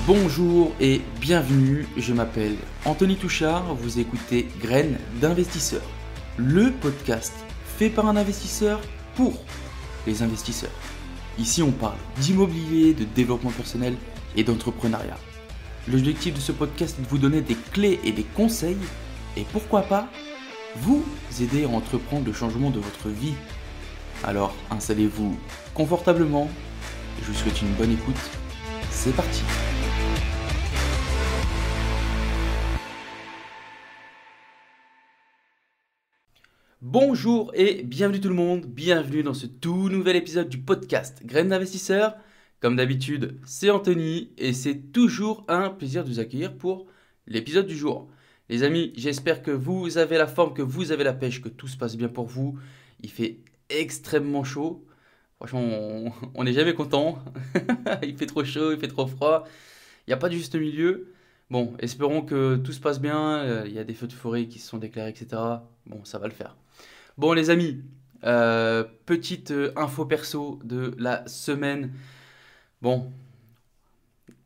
Bonjour et bienvenue, je m'appelle Anthony Touchard, vous écoutez Graines d'investisseurs, le podcast fait par un investisseur pour les investisseurs. Ici on parle d'immobilier, de développement personnel et d'entrepreneuriat. L'objectif de ce podcast est de vous donner des clés et des conseils et pourquoi pas vous aider à entreprendre le changement de votre vie. Alors installez-vous confortablement, je vous souhaite une bonne écoute, c'est parti. Bonjour et bienvenue tout le monde, bienvenue dans ce tout nouvel épisode du podcast Graines d'investisseurs. Comme d'habitude, c'est Anthony et c'est toujours un plaisir de vous accueillir pour l'épisode du jour. Les amis, j'espère que vous avez la forme, que vous avez la pêche, que tout se passe bien pour vous. Il fait extrêmement chaud, franchement on n'est jamais content. Il fait trop chaud, il fait trop froid, il n'y a pas de juste milieu. Bon, espérons que tout se passe bien, il y a des feux de forêt qui se sont déclarés, etc. Bon, ça va le faire. Bon les amis, petite info perso de la semaine. Bon,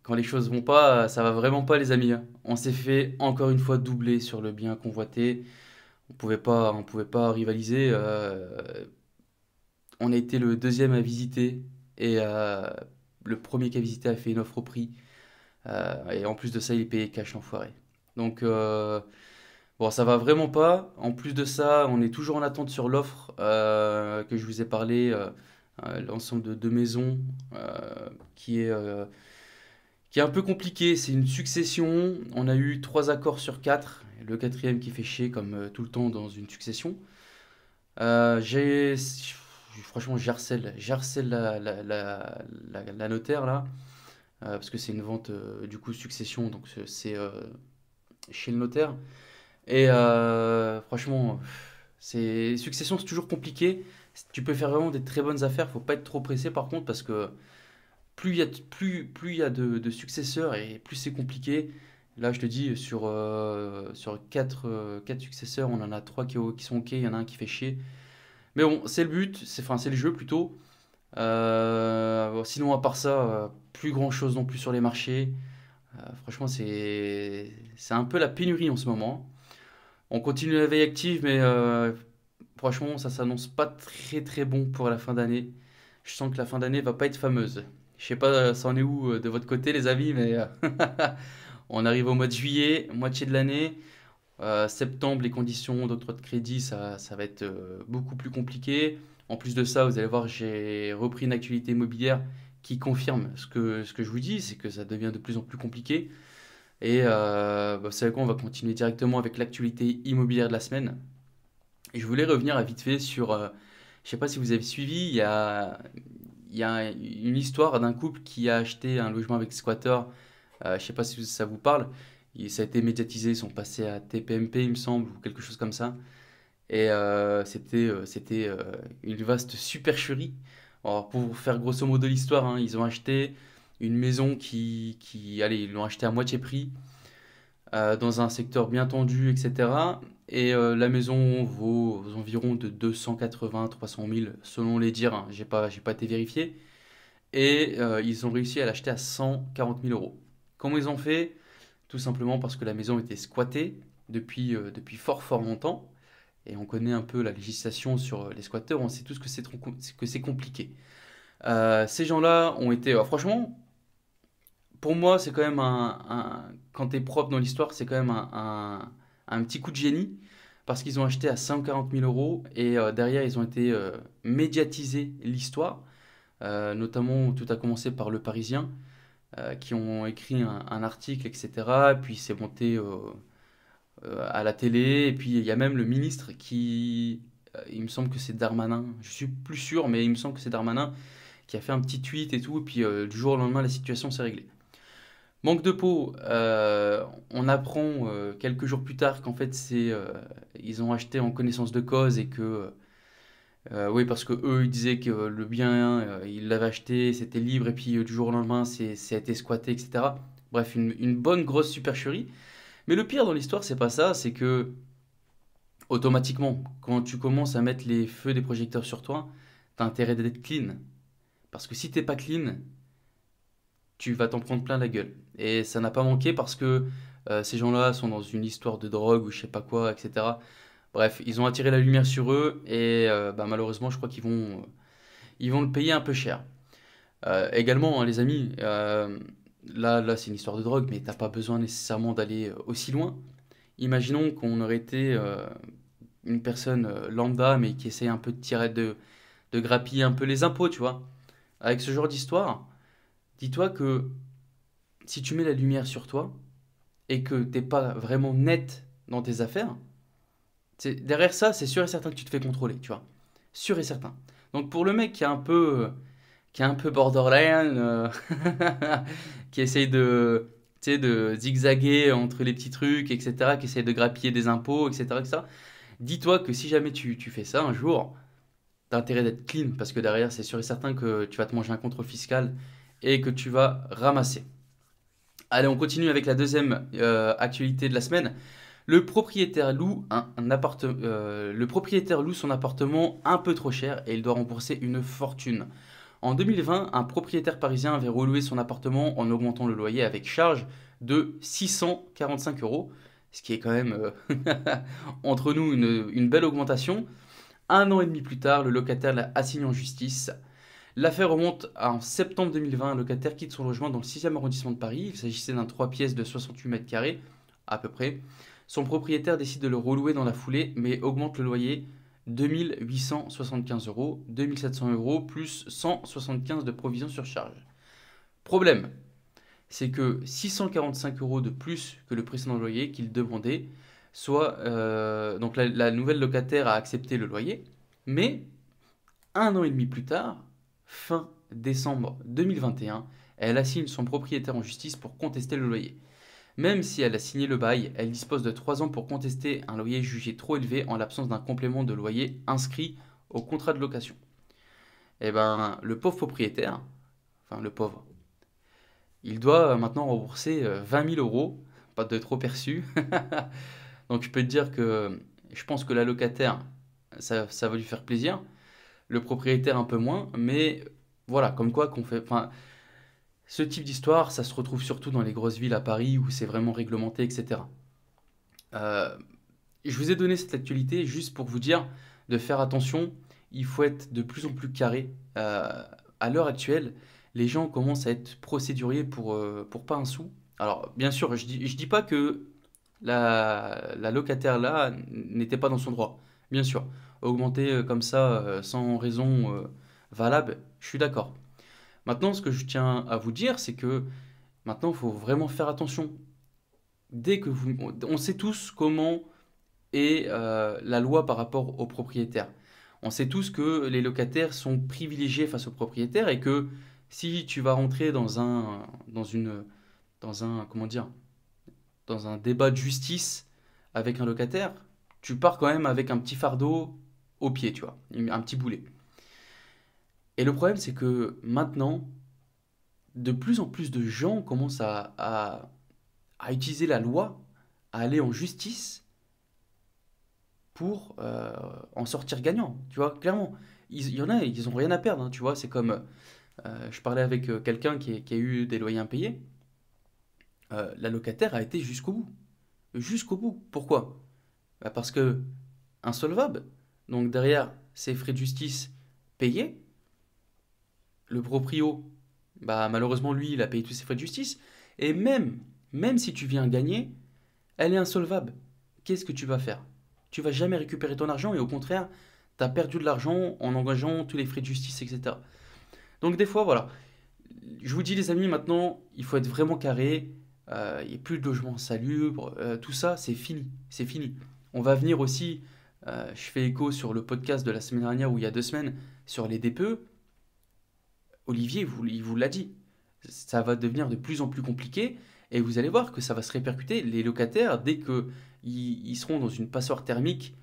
quand les choses vont pas, ça va vraiment pas les amis, hein. On s'est fait encore une fois doubler sur le bien convoité. On pouvait pas rivaliser. On a été le deuxième à visiter et le premier qui a visité a fait une offre au prix. Et en plus de ça, il est payé cash l'enfoiré. Donc bon, ça va vraiment pas. En plus de ça, on est toujours en attente sur l'offre que je vous ai parlé, l'ensemble de deux maisons qui est un peu compliqué. C'est une succession. On a eu 3 accords sur 4. Le quatrième qui fait chier comme tout le temps dans une succession. Euh, j'ai, Franchement, j'harcèle la notaire là, parce que c'est une vente du coup succession, donc c'est chez le notaire. Et franchement, c'est succession, c'est toujours compliqué. Tu peux faire vraiment des très bonnes affaires. Faut pas être trop pressé par contre, parce que plus il y a de successeurs et plus c'est compliqué. Là, je te dis, sur 4 successeurs, on en a 3 qui sont OK, il y en a un qui fait chier. Mais bon, c'est le but, c'est le jeu plutôt. Bon, sinon, à part ça, plus grand chose non plus sur les marchés. Franchement, c'est un peu la pénurie en ce moment. On continue la veille active, mais franchement, ça s'annonce pas très très bon pour la fin d'année. Je sens que la fin d'année va pas être fameuse. Je sais pas, ça en est où de votre côté, les amis, mais on arrive au mois de juillet, moitié de l'année. Septembre, les conditions d'octroi de crédit, ça va être beaucoup plus compliqué. En plus de ça, vous allez voir, j'ai repris une activité immobilière qui confirme ce que je vous dis, c'est que ça devient de plus en plus compliqué. Et vous savez quoi, on va continuer directement avec l'actualité immobilière de la semaine. Et je voulais revenir à vite fait sur, je sais pas si vous avez suivi, il y a une histoire d'un couple qui a acheté un logement avec squatter. Je sais pas si ça vous parle. Ça a été médiatisé, ils sont passés à TPMP, il me semble, ou quelque chose comme ça. Et c'était une vaste supercherie. Alors, pour vous faire grosso modo l'histoire, hein, ils ont acheté une maison allez, ils l'ont acheté à moitié prix, dans un secteur bien tendu, etc. Et la maison vaut aux environs de 280 300 000 selon les dires, hein. J'ai pas été vérifié. Et ils ont réussi à l'acheter à 140 000 euros. Comment ils ont fait? Tout simplement parce que la maison était squattée depuis fort fort longtemps. Et on connaît un peu la législation sur les squatteurs, on sait tous que c'est compliqué. Ces gens-là ont été, franchement, pour moi, c'est quand même quand t'es propre dans l'histoire, c'est quand même un petit coup de génie. Parce qu'ils ont acheté à 140 000 euros et derrière, ils ont été médiatiser l'histoire. Notamment, tout a commencé par Le Parisien, qui ont écrit un article, etc. Puis c'est monté à la télé. Et puis il y a même le ministre il me semble que c'est Darmanin, je suis plus sûr, mais il me semble que c'est Darmanin qui a fait un petit tweet et tout. Et puis du jour au lendemain, la situation s'est réglée. Manque de peau, on apprend quelques jours plus tard qu'en fait ils ont acheté en connaissance de cause et que oui, parce que eux ils disaient que le bien ils l'avaient acheté, c'était libre et puis du jour au lendemain ça a été squatté, etc. Bref, une bonne grosse supercherie. Mais le pire dans l'histoire, c'est pas ça, c'est que automatiquement, quand tu commences à mettre les feux des projecteurs sur toi, t'as intérêt d'être clean. Parce que si t'es pas clean, tu vas t'en prendre plein la gueule. Et ça n'a pas manqué parce que ces gens-là sont dans une histoire de drogue ou je sais pas quoi, etc. Bref, ils ont attiré la lumière sur eux et bah, malheureusement, je crois ils vont le payer un peu cher. Également, hein, les amis, là c'est une histoire de drogue, mais t'as pas besoin nécessairement d'aller aussi loin. Imaginons qu'on aurait été une personne lambda, mais qui essaye un peu de grappiller un peu les impôts, tu vois. Avec ce genre d'histoire, dis-toi que si tu mets la lumière sur toi et que t'es pas vraiment net dans tes affaires, derrière ça, c'est sûr et certain que tu te fais contrôler, tu vois. Sûr et certain. Donc pour le mec qui est un peu borderline, qui essaye tu sais, de zigzaguer entre les petits trucs, etc., qui essaye de grappiller des impôts, etc., etc., dis-toi que si jamais tu fais ça un jour, t'as intérêt d'être clean, parce que derrière, c'est sûr et certain que tu vas te manger un contrôle fiscal et que tu vas ramasser. Allez, on continue avec la deuxième actualité de la semaine. Le propriétaire loue son appartement un peu trop cher et il doit rembourser une fortune. En 2020, un propriétaire parisien avait reloué son appartement en augmentant le loyer avec charge de 645 euros, ce qui est quand même, entre nous, une belle augmentation. Un an et demi plus tard, le locataire l'a assigné en justice. L'affaire remonte en septembre 2020. Un locataire quitte son logement dans le 6e arrondissement de Paris. Il s'agissait d'un 3 pièces de 68 mètres carrés, à peu près. Son propriétaire décide de le relouer dans la foulée, mais augmente le loyer 2875 euros, 2700 euros plus 175 de provision sur charge. Problème, c'est que 645 euros de plus que le précédent loyer qu'il demandait, donc la nouvelle locataire a accepté le loyer, mais un an et demi plus tard, fin décembre 2021, elle assigne son propriétaire en justice pour contester le loyer. Même si elle a signé le bail, elle dispose de 3 ans pour contester un loyer jugé trop élevé en l'absence d'un complément de loyer inscrit au contrat de location. Et ben, le pauvre propriétaire, enfin le pauvre, il doit maintenant rembourser 20 000 euros, pas de trop perçu. Donc je peux te dire que je pense que la locataire, ça va lui faire plaisir, le propriétaire un peu moins, mais voilà, comme quoi qu'on fait. Enfin, ce type d'histoire, ça se retrouve surtout dans les grosses villes à Paris où c'est vraiment réglementé, etc. Euh, je vous ai donné cette actualité juste pour vous dire de faire attention. Il faut être de plus en plus carré. À l'heure actuelle, les gens commencent à être procéduriers pour pas un sou. Alors, bien sûr, je dis pas que la locataire là n'était pas dans son droit. Bien sûr, augmenter comme ça sans raison valable, je suis d'accord. Maintenant, ce que je tiens à vous dire, c'est que maintenant, il faut vraiment faire attention. On sait tous comment est la loi par rapport aux propriétaires. On sait tous que les locataires sont privilégiés face aux propriétaires et que si tu vas rentrer comment dire, dans un débat de justice avec un locataire, tu pars quand même avec un petit fardeau au pied, tu vois, un petit boulet. Et le problème, c'est que maintenant, de plus en plus de gens commencent à utiliser la loi, à aller en justice pour en sortir gagnant, tu vois, clairement. Il y en a, ils ont rien à perdre, hein, tu vois, c'est comme, je parlais avec quelqu'un qui a eu des loyers impayés, la locataire a été jusqu'au bout. Jusqu'au bout. Pourquoi? Bah parce que insolvable. Donc derrière, ces frais de justice payés, le proprio, bah malheureusement lui, il a payé tous ses frais de justice. Et même si tu viens gagner, elle est insolvable. Qu'est-ce que tu vas faire? Tu vas jamais récupérer ton argent et au contraire, tu as perdu de l'argent en engageant tous les frais de justice, etc. Donc des fois, voilà. Je vous dis les amis, maintenant, il faut être vraiment carré. Il n'y a plus de logement salubre. Tout ça, c'est fini. C'est fini. On va venir aussi, je fais écho sur le podcast de la semaine dernière ou il y a 2 semaines, sur les DPE. Olivier, il vous l'a dit. Ça va devenir de plus en plus compliqué et vous allez voir que ça va se répercuter. Les locataires, dès que ils seront dans une passoire thermique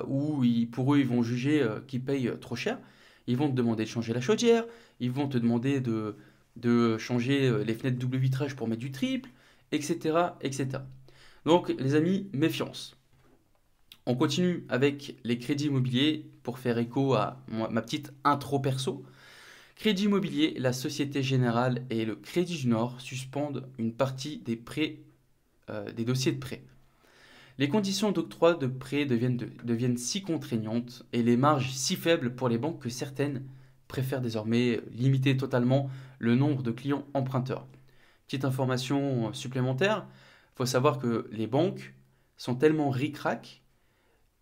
où pour eux, ils vont juger qu'ils payent trop cher, ils vont te demander de changer la chaudière, ils vont te demander de changer les fenêtres double vitrage pour mettre du triple, etc., etc. Donc, les amis, méfiance. On continue avec les crédits immobiliers pour faire écho à ma petite intro perso. Crédit Immobilier, la Société Générale et le Crédit du Nord suspendent une partie des prêts, des dossiers de prêt. Les conditions d'octroi de prêt deviennent si contraignantes et les marges si faibles pour les banques que certaines préfèrent désormais limiter totalement le nombre de clients emprunteurs. Petite information supplémentaire, il faut savoir que les banques sont tellement ric-rac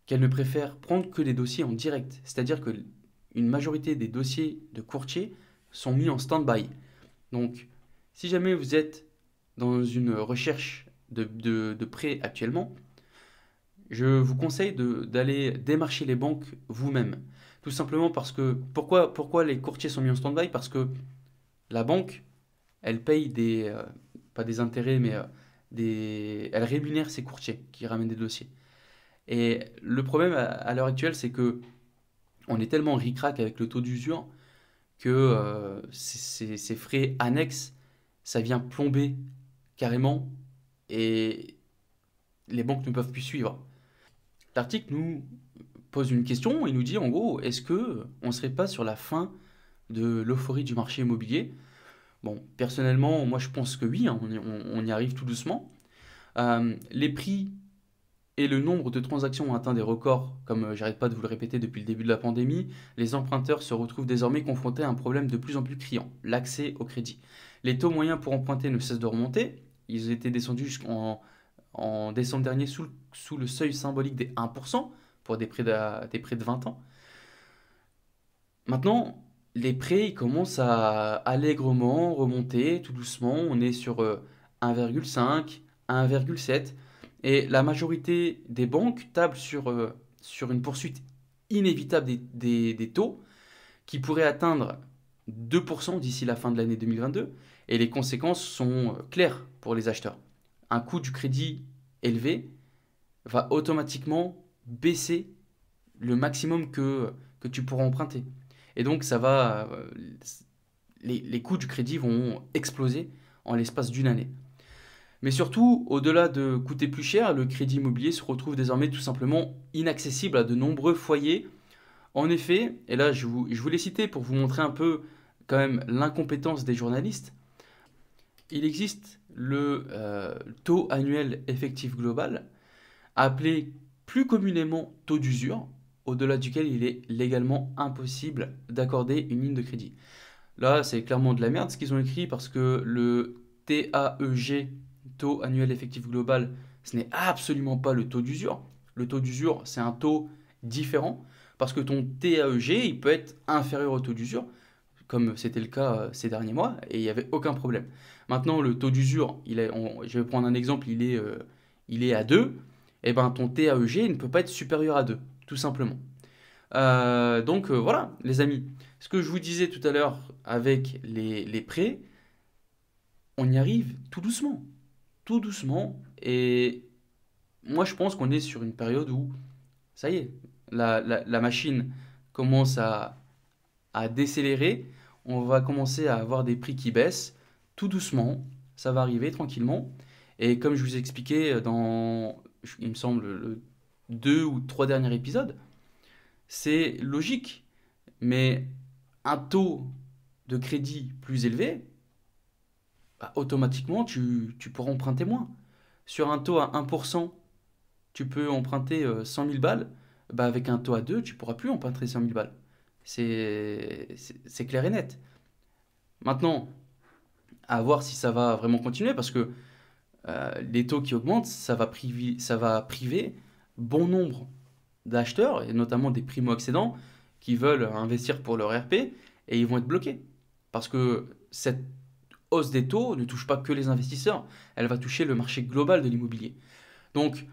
qu'elles ne préfèrent prendre que les dossiers en direct. C'est-à-dire qu'une majorité des dossiers de courtiers sont mis en stand-by. Donc, si jamais vous êtes dans une recherche de prêt actuellement, je vous conseille d'aller démarcher les banques vous-même. Tout simplement parce que... Pourquoi les courtiers sont mis en stand-by? Parce que la banque, elle paye pas des intérêts, mais elle rémunère ses courtiers qui ramènent des dossiers. Et le problème à l'heure actuelle, c'est que on est tellement ric-rac avec le taux d'usure que ces frais annexes, ça vient plomber carrément et les banques ne peuvent plus suivre. L'article nous pose une question, il nous dit en gros, est-ce que on serait pas sur la fin de l'euphorie du marché immobilier? Bon, personnellement, moi je pense que oui, hein, on y arrive tout doucement. Les prix et le nombre de transactions ont atteint des records, comme j'arrête pas de vous le répéter depuis le début de la pandémie. Les emprunteurs se retrouvent désormais confrontés à un problème de plus en plus criant, l'accès au crédit. Les taux moyens pour emprunter ne cessent de remonter. Ils étaient descendus en décembre dernier sous le seuil symbolique des 1% pour des prêts de 20 ans. Maintenant, les prêts ils commencent à allègrement remonter tout doucement. On est sur 1,5, 1,7. Et la majorité des banques tablent sur une poursuite inévitable des taux qui pourraient atteindre 2% d'ici la fin de l'année 2022. Et les conséquences sont claires pour les acheteurs. Un coût du crédit élevé va automatiquement baisser le maximum que tu pourras emprunter. Et donc, les coûts du crédit vont exploser en l'espace d'une année. Mais surtout, au-delà de coûter plus cher, le crédit immobilier se retrouve désormais tout simplement inaccessible à de nombreux foyers. En effet, et là je vous l'ai cité pour vous montrer un peu quand même l'incompétence des journalistes, il existe le taux annuel effectif global, appelé plus communément taux d'usure, au-delà duquel il est légalement impossible d'accorder une ligne de crédit. Là, c'est clairement de la merde ce qu'ils ont écrit parce que le TAEG, taux annuel effectif global, ce n'est absolument pas le taux d'usure. Le taux d'usure, c'est un taux différent parce que ton TAEG, il peut être inférieur au taux d'usure, comme c'était le cas ces derniers mois, et il n'y avait aucun problème. Maintenant, le taux d'usure, je vais prendre un exemple, il est à 2, et ben ton TAEG il ne peut pas être supérieur à 2, tout simplement. Donc voilà, les amis. Ce que je vous disais tout à l'heure avec les prêts, on y arrive tout doucement. Tout doucement. Et moi, je pense qu'on est sur une période où, ça y est, la machine commence à décélérer. On va commencer à avoir des prix qui baissent tout doucement. Ça va arriver tranquillement. Et comme je vous ai expliqué dans, il me semble, le 2 ou 3 derniers épisodes, c'est logique. Mais un taux de crédit plus élevé, bah, automatiquement, tu pourras emprunter moins. Sur un taux à 1%, tu peux emprunter 100 000 balles. Bah, avec un taux à 2, tu pourras plus emprunter 100 000 balles. C'est clair et net. Maintenant, à voir si ça va vraiment continuer, parce que les taux qui augmentent, ça va priver bon nombre d'acheteurs, et notamment des primo-accédants, qui veulent investir pour leur RP, et ils vont être bloqués. Parce que cette hausse des taux ne touche pas que les investisseurs, elle va toucher le marché global de l'immobilier. Donc,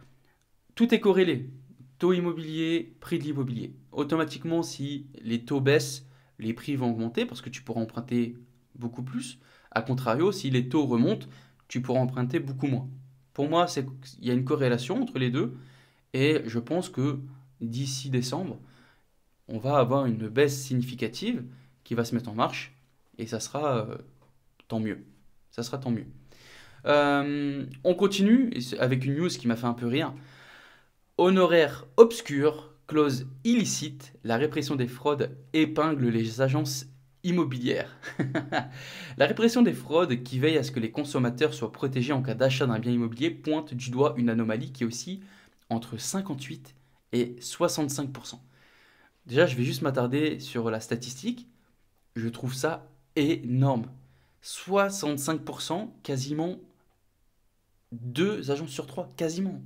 tout est corrélé. Taux immobilier, prix de l'immobilier. Automatiquement, si les taux baissent, les prix vont augmenter parce que tu pourras emprunter beaucoup plus. A contrario, si les taux remontent, tu pourras emprunter beaucoup moins. Pour moi, il y a une corrélation entre les deux et je pense que d'ici décembre, on va avoir une baisse significative qui va se mettre en marche et ça sera tant mieux. Ça sera tant mieux. On continue avec une news qui m'a fait un peu rire. Honoraires obscurs, clause illicite, la répression des fraudes épingle les agences immobilière. La répression des fraudes qui veille à ce que les consommateurs soient protégés en cas d'achat d'un bien immobilier pointe du doigt une anomalie qui est aussi entre 58 et 65%. Déjà, je vais juste m'attarder sur la statistique. Je trouve ça énorme. 65%, quasiment 2 agences sur 3, quasiment.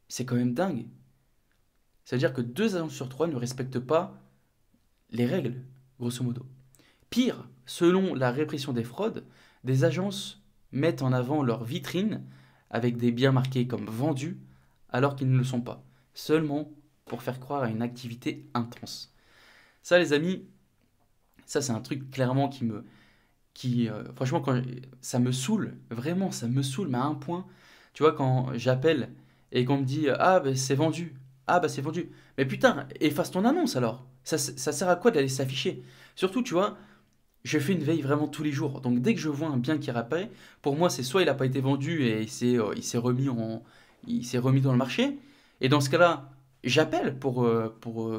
C'est quand même dingue. Ça veut dire que 2 agences sur 3 ne respectent pas les règles, grosso modo. Pire, selon la répression des fraudes, des agences mettent en avant leur vitrine avec des biens marqués comme vendus alors qu'ils ne le sont pas, seulement pour faire croire à une activité intense. Ça, les amis, ça c'est un truc clairement franchement, ça me saoule, vraiment, ça me saoule, mais à un point, tu vois, quand j'appelle et qu'on me dit ah bah c'est vendu, ah bah c'est vendu, mais putain, efface ton annonce alors. Ça sert à quoi d'aller s'afficher? Surtout, tu vois, je fais une veille vraiment tous les jours. Donc dès que je vois un bien qui réapparaît, pour moi c'est soit il n'a pas été vendu et il s'est remis dans le marché. Et dans ce cas-là, j'appelle pour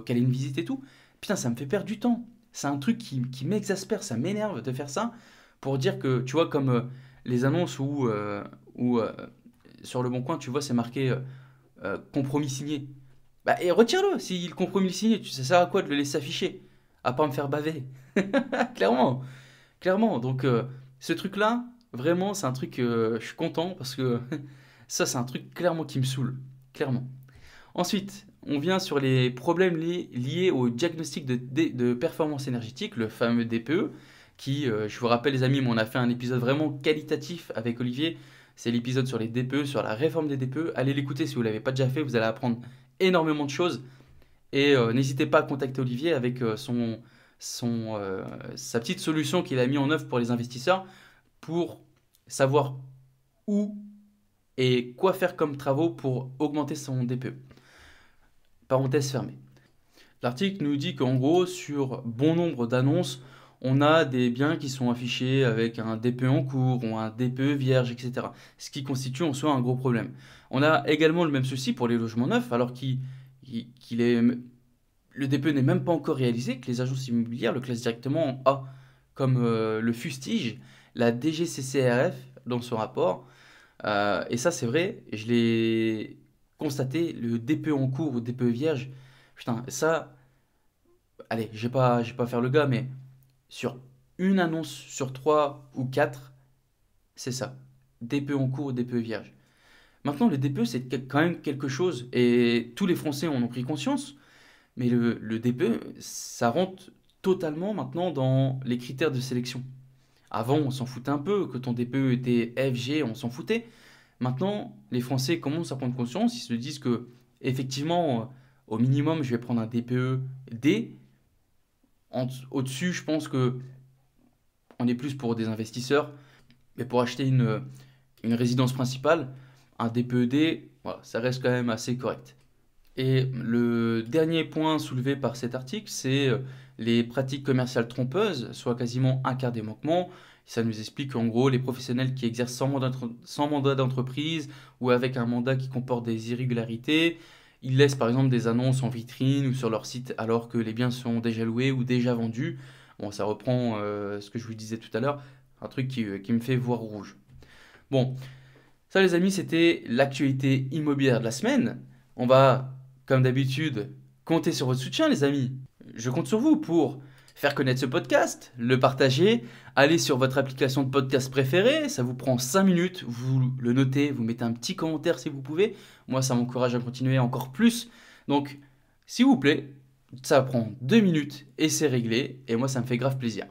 qu'elle ait une visite et tout. Putain, ça me fait perdre du temps. C'est un truc qui m'exaspère, ça m'énerve de faire ça pour dire que, tu vois, comme les annonces où sur le bon coin, tu vois, c'est marqué compromis signé. Bah, et retire-le si le compromis est signé. Ça sert à quoi de le laisser afficher? À pas me faire baver. Clairement. Clairement, donc ce truc-là, vraiment, c'est un truc, je suis content parce que ça, c'est un truc clairement qui me saoule, clairement. Ensuite, on vient sur les problèmes liés au diagnostic de performance énergétique, le fameux DPE, qui, je vous rappelle les amis, mais on a fait un épisode vraiment qualitatif avec Olivier. C'est l'épisode sur les DPE, sur la réforme des DPE. Allez l'écouter si vous ne l'avez pas déjà fait, vous allez apprendre énormément de choses. Et n'hésitez pas à contacter Olivier avec sa petite solution qu'il a mis en œuvre pour les investisseurs pour savoir où et quoi faire comme travaux pour augmenter son DPE. Parenthèse fermée. L'article nous dit qu'en gros, sur bon nombre d'annonces, on a des biens qui sont affichés avec un DPE en cours ou un DPE vierge, etc. Ce qui constitue en soi un gros problème. On a également le même souci pour les logements neufs, alors le DPE n'est même pas encore réalisé, que les agences immobilières le classent directement en A, comme le fustige la DGCCRF dans son rapport. Et ça, c'est vrai, je l'ai constaté, le DPE en cours ou DPE vierge, putain, ça, allez, je vais pas faire le gars, mais sur une annonce sur 3 ou 4, c'est ça. DPE en cours ou DPE vierge. Maintenant, le DPE, c'est quand même quelque chose, et tous les Français en ont pris conscience. Mais le DPE, ça rentre totalement maintenant dans les critères de sélection. Avant, on s'en foutait un peu, que ton DPE était F, G, on s'en foutait. Maintenant, les Français commencent à prendre conscience, ils se disent que, effectivement, au minimum, je vais prendre un DPE D. Au-dessus, je pense que on est plus pour des investisseurs, mais pour acheter une résidence principale, un DPE D, voilà, ça reste quand même assez correct. Et le dernier point soulevé par cet article, c'est les pratiques commerciales trompeuses, soit quasiment un quart des manquements. Ça nous explique qu'en gros, les professionnels qui exercent sans mandat d'entreprise ou avec un mandat qui comporte des irrégularités, ils laissent par exemple des annonces en vitrine ou sur leur site alors que les biens sont déjà loués ou déjà vendus. Bon, ça reprend ce que je vous disais tout à l'heure, un truc qui me fait voir rouge. Bon, ça les amis, c'était l'actualité immobilière de la semaine. On va comme d'habitude, comptez sur votre soutien, les amis. Je compte sur vous pour faire connaître ce podcast, le partager, aller sur votre application de podcast préférée. Ça vous prend 5 minutes, vous le notez, vous mettez un petit commentaire si vous pouvez. Moi, ça m'encourage à continuer encore plus. Donc, s'il vous plaît, ça prend 2 minutes et c'est réglé. Et moi, ça me fait grave plaisir.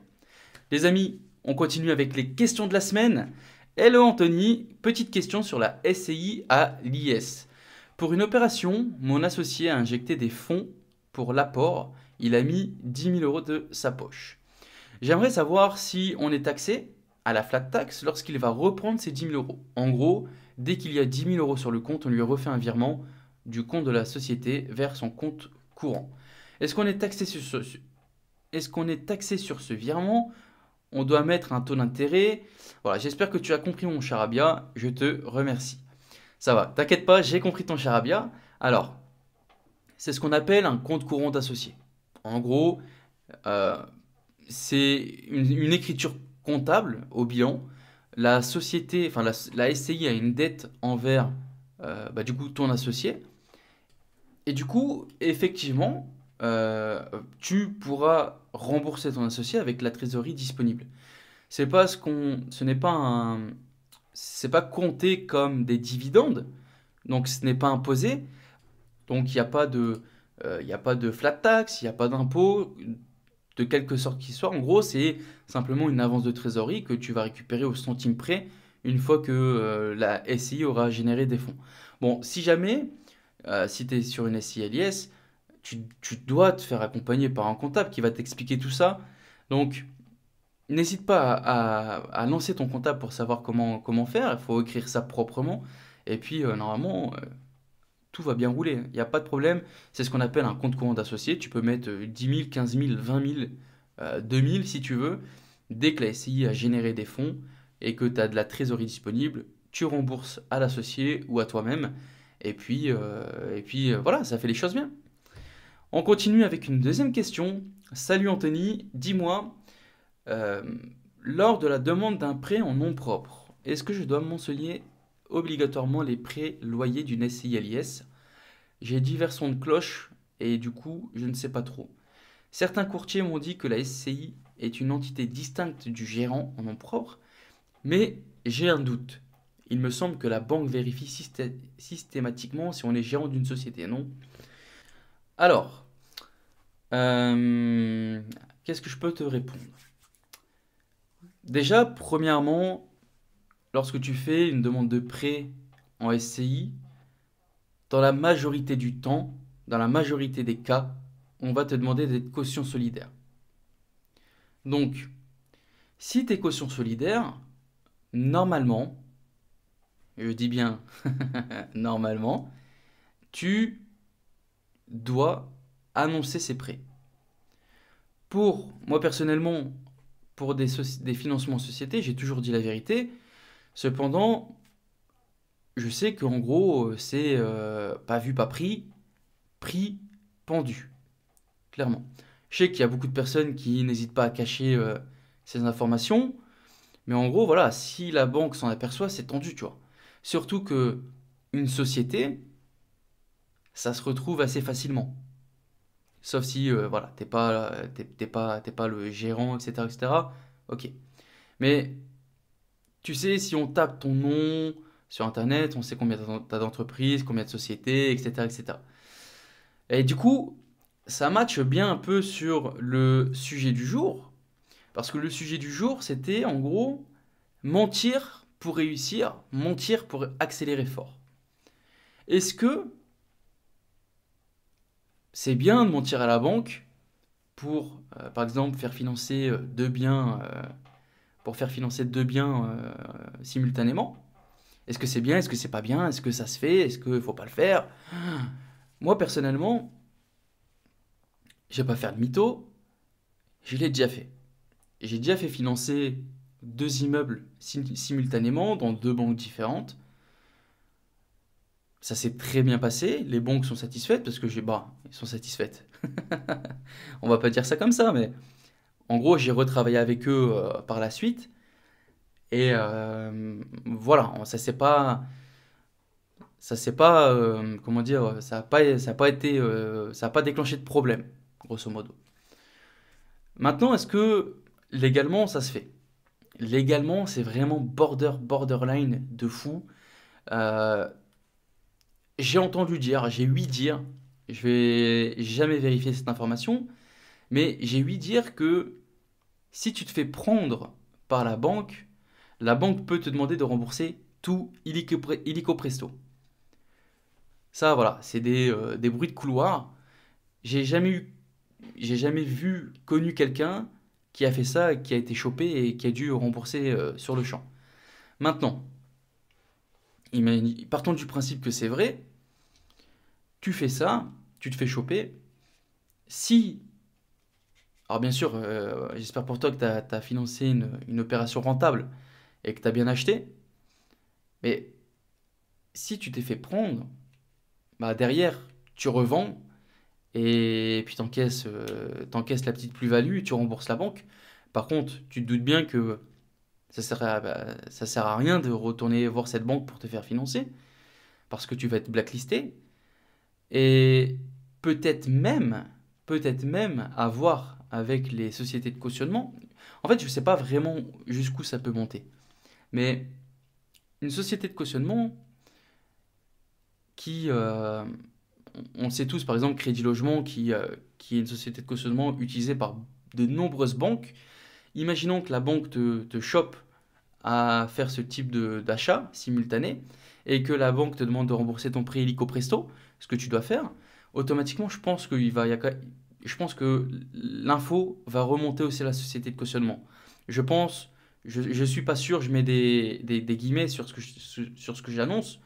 Les amis, on continue avec les questions de la semaine. Hello Anthony, petite question sur la SCI à l'IS. Pour une opération, mon associé a injecté des fonds pour l'apport. Il a mis 10 000 euros de sa poche. J'aimerais savoir si on est taxé à la flat tax lorsqu'il va reprendre ces 10 000 euros. En gros, dès qu'il y a 10 000 euros sur le compte, on lui refait un virement du compte de la société vers son compte courant. Est-ce qu'on est taxé sur ce virement? On doit mettre un taux d'intérêt. Voilà, j'espère que tu as compris mon charabia. Je te remercie. Ça va, t'inquiète pas, j'ai compris ton charabia. Alors, c'est ce qu'on appelle un compte courant d'associé. En gros, c'est une écriture comptable au bilan. La société, enfin la SCI a une dette envers bah, du coup ton associé. Et du coup, effectivement, tu pourras rembourser ton associé avec la trésorerie disponible. Ce n'est pas c'est pas compté comme des dividendes, donc ce n'est pas imposé. Donc il y a pas de flat tax, il n'y a pas d'impôt de quelque sorte qu'il soit. En gros, c'est simplement une avance de trésorerie que tu vas récupérer au centime près une fois que la SCI aura généré des fonds. Bon, si jamais, si tu es sur une SCI LIS, tu dois te faire accompagner par un comptable qui va t'expliquer tout ça. Donc, n'hésite pas à lancer ton comptable pour savoir comment faire. Il faut écrire ça proprement. Et puis, normalement, tout va bien rouler. Il n'y a pas de problème. C'est ce qu'on appelle un compte courant d'associé. Tu peux mettre 10 000, 15 000, 20 000, 2 000 si tu veux. Dès que la SCI a généré des fonds et que tu as de la trésorerie disponible, tu rembourses à l'associé ou à toi-même. Voilà, ça fait les choses bien. On continue avec une deuxième question. Salut Anthony, dis-moi, euh, lors de la demande d'un prêt en nom propre, est-ce que je dois mentionner obligatoirement les prêts loyers d'une SCI LIS? J'ai divers sons de cloche et du coup, je ne sais pas trop. Certains courtiers m'ont dit que la SCI est une entité distincte du gérant en nom propre, mais j'ai un doute. Il me semble que la banque vérifie systématiquement si on est gérant d'une société, non? Alors, euh, qu'est-ce que je peux te répondre? Déjà, premièrement, lorsque tu fais une demande de prêt en SCI, dans la majorité du temps, dans la majorité des cas, on va te demander d'être caution solidaire. Donc, si tu es caution solidaire, normalement, je dis bien normalement, tu dois annoncer ces prêts. Pour moi personnellement, pour des financements en société, j'ai toujours dit la vérité. Cependant, je sais qu'en gros, c'est pas vu, pas pris, pris, pendu, clairement. Je sais qu'il y a beaucoup de personnes qui n'hésitent pas à cacher ces informations, mais en gros, voilà, si la banque s'en aperçoit, c'est tendu, tu vois. Surtout que une société, ça se retrouve assez facilement. Sauf si, voilà, t'es pas le gérant, etc., etc. Ok. Mais tu sais, si on tape ton nom sur Internet, on sait combien t'as d'entreprises, combien de sociétés, etc., etc. Et du coup, ça matche bien un peu sur le sujet du jour. Parce que le sujet du jour, c'était en gros mentir pour réussir, mentir pour accélérer fort. Est-ce que c'est bien de mentir à la banque pour, par exemple, faire financer deux biens, pour faire financer deux biens simultanément? Est-ce que c'est bien? Est-ce que c'est pas bien? Est-ce que ça se fait? Est-ce qu'il faut pas le faire? Moi, personnellement, je vais pas faire de mytho, je l'ai déjà fait. J'ai déjà fait financer deux immeubles simultanément dans deux banques différentes. Ça s'est très bien passé. Les banques sont satisfaites parce que ils sont satisfaites. On va pas dire ça comme ça, mais en gros, j'ai retravaillé avec eux par la suite. Et voilà, ça s'est pas, comment dire, ça a pas été, ça a pas déclenché de problème, grosso modo. Maintenant, est-ce que légalement ça se fait? Légalement, c'est vraiment borderline de fou. Euh, j'ai entendu dire, j'ai ouï dire, je vais jamais vérifier cette information, mais j'ai ouï dire que si tu te fais prendre par la banque peut te demander de rembourser tout illico presto. Ça, voilà, c'est des bruits de couloir. J'ai jamais eu, j'ai jamais connu quelqu'un qui a fait ça, qui a été chopé et qui a dû rembourser sur le champ. Maintenant, partons du principe que c'est vrai, tu fais ça, tu te fais choper. Si, alors bien sûr, j'espère pour toi que tu as financé une opération rentable et que tu as bien acheté, mais si tu t'es fait prendre, bah derrière, tu revends et puis t'encaisses la petite plus-value et tu rembourses la banque. Par contre, tu te doutes bien que ça sert à rien de retourner voir cette banque pour te faire financer, parce que tu vas être blacklisté, et peut-être même, peut-être même avoir avec les sociétés de cautionnement. En fait, je ne sais pas vraiment jusqu'où ça peut monter, mais une société de cautionnement qui, on le sait tous, par exemple, Crédit Logement, qui est une société de cautionnement utilisée par de nombreuses banques. Imaginons que la banque te chope à faire ce type d'achat simultané et que la banque te demande de rembourser ton prêt illico presto, ce que tu dois faire. Automatiquement, je pense que l'info va remonter aussi à la société de cautionnement. Je pense, je suis pas sûr, je mets des guillemets sur sur ce que j'annonce,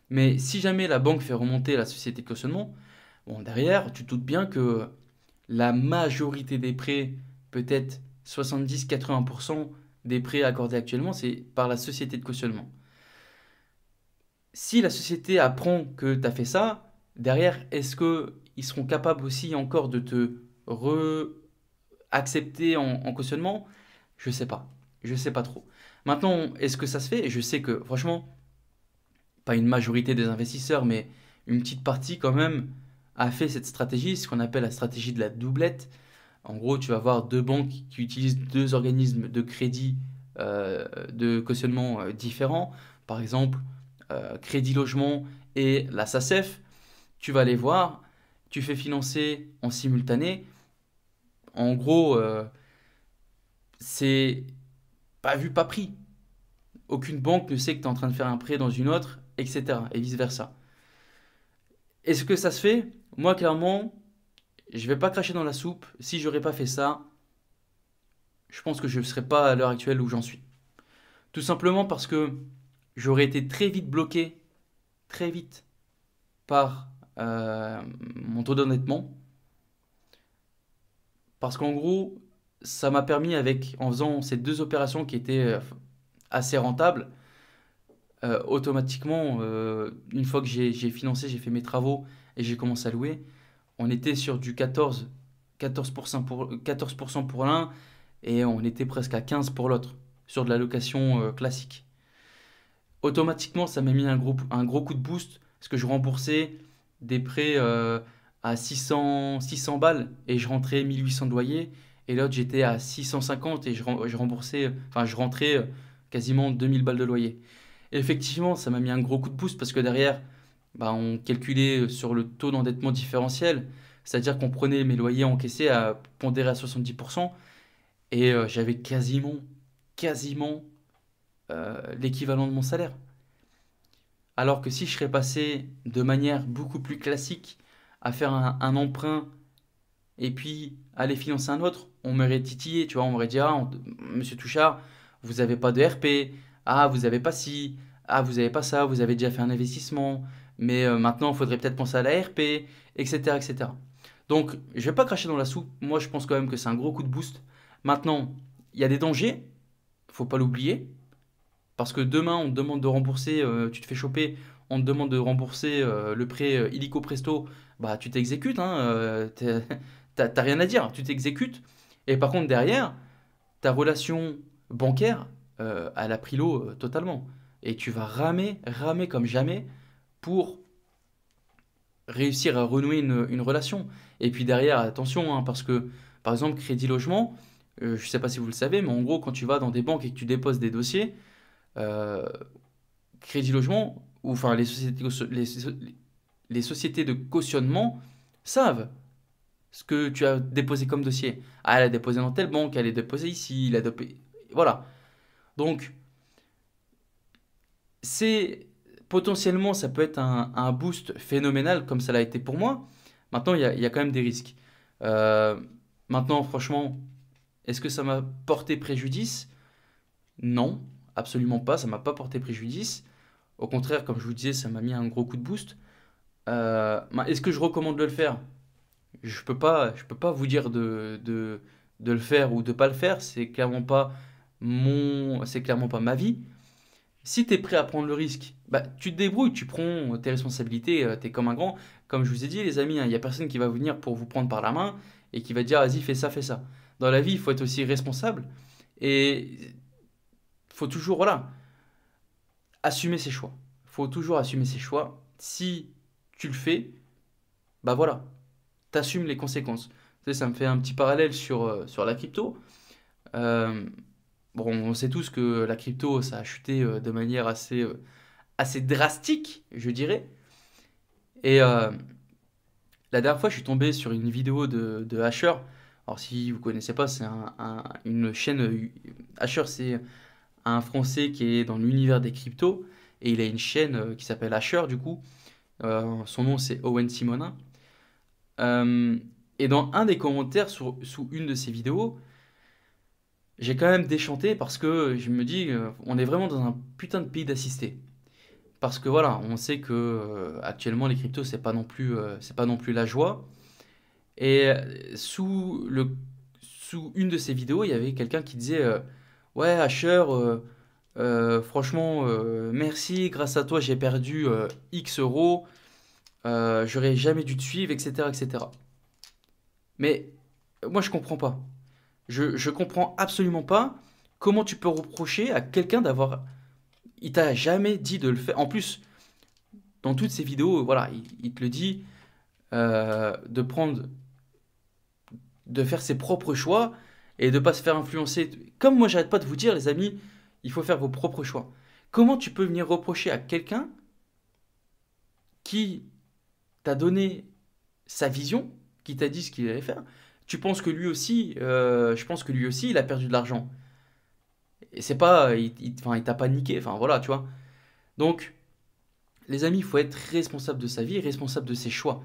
mais si jamais la banque fait remonter la société de cautionnement, bon, derrière, tu te doutes bien que la majorité des prêts, peut-être 70-80% des prêts accordés actuellement, c'est par la société de cautionnement. Si la société apprend que tu as fait ça, derrière, est-ce qu'ils seront capables aussi encore de te accepter en cautionnement? Je sais pas. Je sais pas trop. Maintenant, est-ce que ça se fait? Et je sais que, franchement, pas une majorité des investisseurs, mais une petite partie quand même a fait cette stratégie, ce qu'on appelle la stratégie de la doublette. En gros, tu vas avoir deux banques qui utilisent deux organismes de crédit de cautionnement différents. Par exemple, Crédit Logement et la SACEF. Tu vas les voir, tu fais financer en simultané. En gros, c'est pas vu, pas pris. Aucune banque ne sait que tu es en train de faire un prêt dans une autre, etc. Et vice-versa. Est-ce que ça se fait? Moi, clairement, je vais pas cracher dans la soupe. Si j'aurais pas fait ça, je pense que je ne serais pas à l'heure actuelle où j'en suis. Tout simplement parce que j'aurais été très vite bloqué, très vite, par mon taux d'endettement. Parce qu'en gros, ça m'a permis, en faisant ces deux opérations qui étaient assez rentables, automatiquement, une fois que j'ai financé, j'ai fait mes travaux et j'ai commencé à louer, on était sur du 14% pour l'un et on était presque à 15 pour l'autre, sur de la location classique. Automatiquement, ça m'a mis un gros coup de boost parce que je remboursais des prêts à 600 balles et je rentrais 1800 de loyer. Et l'autre, j'étais à 650 et je remboursais, enfin, je rentrais quasiment 2000 balles de loyer. Et effectivement, ça m'a mis un gros coup de boost parce que derrière, bah, on calculait sur le taux d'endettement différentiel, c'est-à-dire qu'on prenait mes loyers encaissés à pondérer à 70% et j'avais quasiment l'équivalent de mon salaire. Alors que si je serais passé de manière beaucoup plus classique à faire un emprunt et puis aller financer un autre, on m'aurait titillé, tu vois, on m'aurait dit, ah, monsieur Touchard, vous n'avez pas de RP, ah, vous n'avez pas ci, ah, vous n'avez pas ça, vous avez déjà fait un investissement, mais maintenant, il faudrait peut-être penser à la RP, etc., etc. Donc, je vais pas cracher dans la soupe, moi je pense quand même que c'est un gros coup de boost. Maintenant, il y a des dangers, faut pas l'oublier, parce que demain, on te demande de rembourser, tu te fais choper, on te demande de rembourser le prêt illico presto, bah tu t'exécutes, hein, t'as rien à dire, tu t'exécutes. Et par contre, derrière, ta relation bancaire, elle a pris l'eau totalement. Et tu vas ramer comme jamais pour réussir à renouer une relation. Et puis derrière, attention, hein, parce que par exemple, Crédit Logement, je ne sais pas si vous le savez, mais en gros, quand tu vas dans des banques et que tu déposes des dossiers, euh, Crédit Logement, ou enfin les sociétés de cautionnement savent ce que tu as déposé comme dossier. Ah, elle a déposé dans telle banque, elle est déposée ici, voilà. Donc, c'est potentiellement, ça peut être un boost phénoménal comme ça l'a été pour moi. Maintenant, il y a quand même des risques. Euh, Maintenant, franchement, est-ce que ça m'a porté préjudice? Non, absolument pas, ça m'a pas porté préjudice. Au contraire, comme je vous disais, ça m'a mis un gros coup de boost. Est-ce que je recommande de le faire? Je peux pas vous dire de le faire ou de pas le faire. C'est clairement pas c'est clairement pas ma vie. Si tu es prêt à prendre le risque, bah, tu te débrouilles, tu prends tes responsabilités, tu es comme un grand. Comme je vous ai dit, les amis, hein, il n'y a personne qui va venir pour vous prendre par la main et qui va dire, vas-y, fais ça, fais ça. Dans la vie, il faut être aussi responsable et il faut toujours, voilà, assumer ses choix. Il faut toujours assumer ses choix. Si tu le fais, bah voilà, tu assumes les conséquences. Tu sais, ça me fait un petit parallèle sur la crypto. Euh, bon, on sait tous que la crypto, ça a chuté de manière assez drastique, je dirais. Et la dernière fois, je suis tombé sur une vidéo de Asher. Alors, si vous connaissez pas, c'est une chaîne. Asher, c'est un Français qui est dans l'univers des cryptos. Et il a une chaîne qui s'appelle Asher, du coup. Son nom, c'est Owen Simonin. Euh, et dans un des commentaires sous une de ses vidéos, j'ai quand même déchanté parce que je me dis, on est vraiment dans un putain de pays d'assistés. Parce que voilà, on sait que actuellement les cryptos c'est pas non plus la joie. Et sous une de ces vidéos, il y avait quelqu'un qui disait ouais Asher, franchement merci, grâce à toi j'ai perdu X euros, j'aurais jamais dû te suivre, etc., etc. Mais moi je comprends pas. Je comprends absolument pas comment tu peux reprocher à quelqu'un d'avoir. Il t'a jamais dit de le faire. En plus, dans toutes ces vidéos, voilà, il te le dit de prendre, de faire ses propres choix et de pas se faire influencer. Comme moi, j'arrête pas de vous dire, les amis, il faut faire vos propres choix. Comment tu peux venir reprocher à quelqu'un qui t'a donné sa vision, qui t'a dit ce qu'il allait faire? Tu penses que lui aussi, je pense que lui aussi, il a perdu de l'argent. Et c'est pas, enfin, il t'a pas niqué, enfin voilà, tu vois. Donc, les amis, il faut être responsable de sa vie, responsable de ses choix.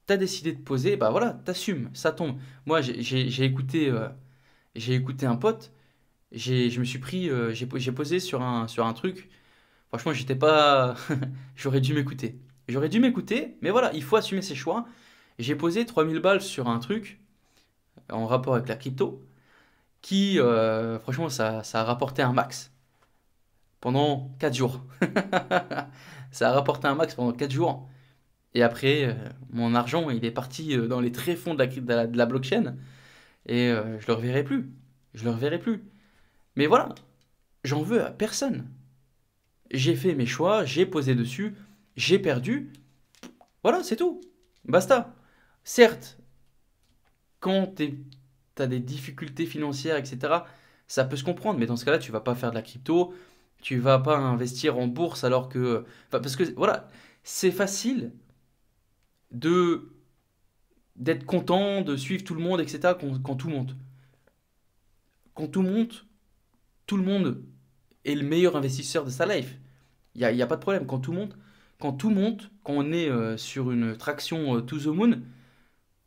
T'as décidé de poser, bah voilà, t'assumes, ça tombe. Moi, j'ai écouté un pote, je me suis pris, j'ai posé sur un truc. Franchement, j'étais pas, j'aurais dû m'écouter. J'aurais dû m'écouter, mais voilà, il faut assumer ses choix. J'ai posé 3000 balles sur un truc en rapport avec la crypto, qui, franchement, ça a rapporté un max pendant 4 jours. Ça a rapporté un max pendant 4 jours. Et après, mon argent, il est parti dans les tréfonds de la blockchain. Et je le reverrai plus. Je le reverrai plus. Mais voilà, j'en veux à personne. J'ai fait mes choix, j'ai posé dessus, j'ai perdu. Voilà, c'est tout. Basta. Certes, quand tu as des difficultés financières, etc., ça peut se comprendre. Mais dans ce cas-là, tu vas pas faire de la crypto. Tu vas pas investir en bourse alors que. Enfin, parce que voilà, c'est facile de d'être content, de suivre tout le monde, etc. Quand tout monte. Quand tout monte, tout le monde est le meilleur investisseur de sa life. Il y a pas de problème. Quand tout monte, quand on est sur une traction to the moon,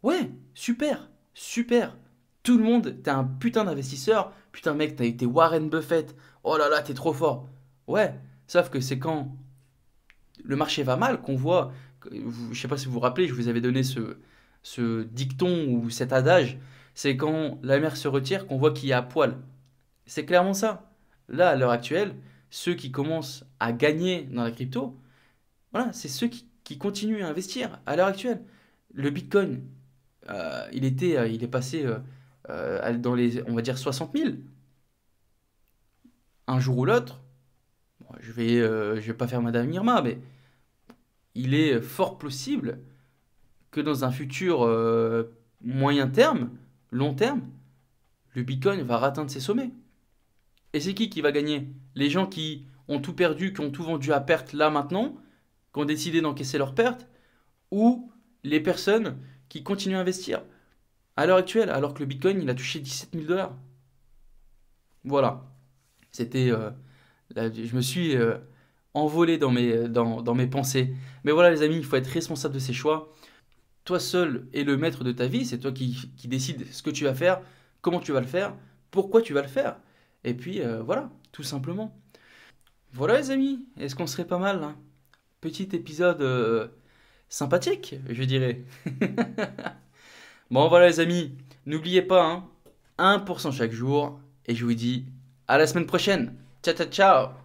ouais, super, super. Tout le monde, t'es un putain d'investisseur. Putain, mec, t'as été Warren Buffett. Oh là là, t'es trop fort. Ouais, sauf que c'est quand le marché va mal qu'on voit. Je sais pas si vous vous rappelez, je vous avais donné ce dicton ou cet adage. C'est quand la mer se retire qu'on voit qu'il y a à poil. C'est clairement ça. Là, à l'heure actuelle, ceux qui commencent à gagner dans la crypto, voilà, c'est ceux qui continuent à investir à l'heure actuelle. Le Bitcoin, il est passé dans les, on va dire, 60 000. Un jour ou l'autre, bon, je vais pas faire Madame Irma, mais il est fort possible que dans un futur moyen terme, long terme, le Bitcoin va atteindre ses sommets. Et c'est qui va gagner? Les gens qui ont tout perdu, qui ont tout vendu à perte là maintenant, qui ont décidé d'encaisser leurs pertes, ou les personnes qui continuent à investir à l'heure actuelle, alors que le Bitcoin il a touché 17 000 $. Voilà. C'était, je me suis envolé dans mes pensées. Mais voilà les amis, il faut être responsable de ses choix. Toi seul es le maître de ta vie, c'est toi qui décides ce que tu vas faire, comment tu vas le faire, pourquoi tu vas le faire. Et puis voilà, tout simplement. Voilà les amis, est-ce qu'on serait pas mal là? Petit épisode sympathique, je dirais. Bon voilà les amis, n'oubliez pas, hein, 1% chaque jour, et je vous dis à la semaine prochaine. Ciao ciao ciao.